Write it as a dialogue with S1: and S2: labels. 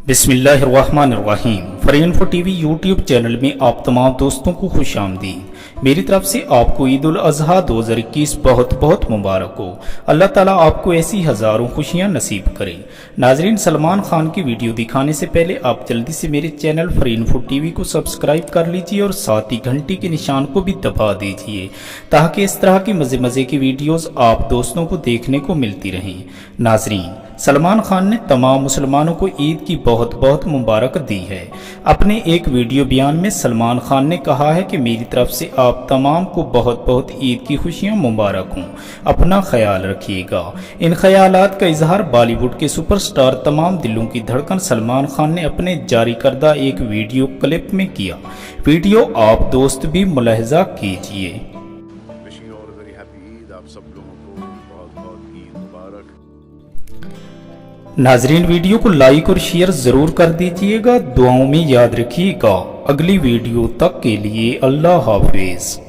S1: बिस्मिल्लाहिर्रहमानिर्रहीम। For TV YouTube channel में आप तमाम दोस्तों को खुश आमदीद। मेरी तरफ से आपको ईद उल अजहा 2021 बहुत बहुत मुबारक हो। अल्लाह ताला आपको ऐसी हज़ारों खुशियां नसीब करे। नाजरीन, सलमान खान की वीडियो दिखाने से पहले आप जल्दी से मेरे चैनल फॉर टीवी को सब्सक्राइब कर लीजिए और साथ ही घंटी के निशान को भी दबा दीजिए ताकि इस तरह की मज़े की वीडियोस आप दोस्तों को देखने को मिलती रहें। नाजरीन, सलमान खान ने तमाम मुसलमानों को ईद की बहुत बहुत मुबारक दी है। अपने एक वीडियो बयान में सलमान खान ने कहा है कि मेरी तरफ से आप तमाम को बहुत बहुत ईद की खुशियां मुबारक हों। अपना ख्याल रखिएगा। इन ख्यालात का इजहार बॉलीवुड के सुपरस्टार तमाम दिलों की धड़कन सलमान खान ने अपने जारी करदा एक वीडियो क्लिप में किया। वीडियो आप दोस्त भी मुलाहिजा कीजिए।
S2: Wishing all a very happy Eid. आप सब लोगों को बहुत बहुत ईद मुबारक।
S1: नाजरीन, वीडियो को लाइक और शेयर जरूर कर दीजिएगा। दुआओं में याद रखिएगा। अगली वीडियो तक के लिए अल्लाह हाफिज।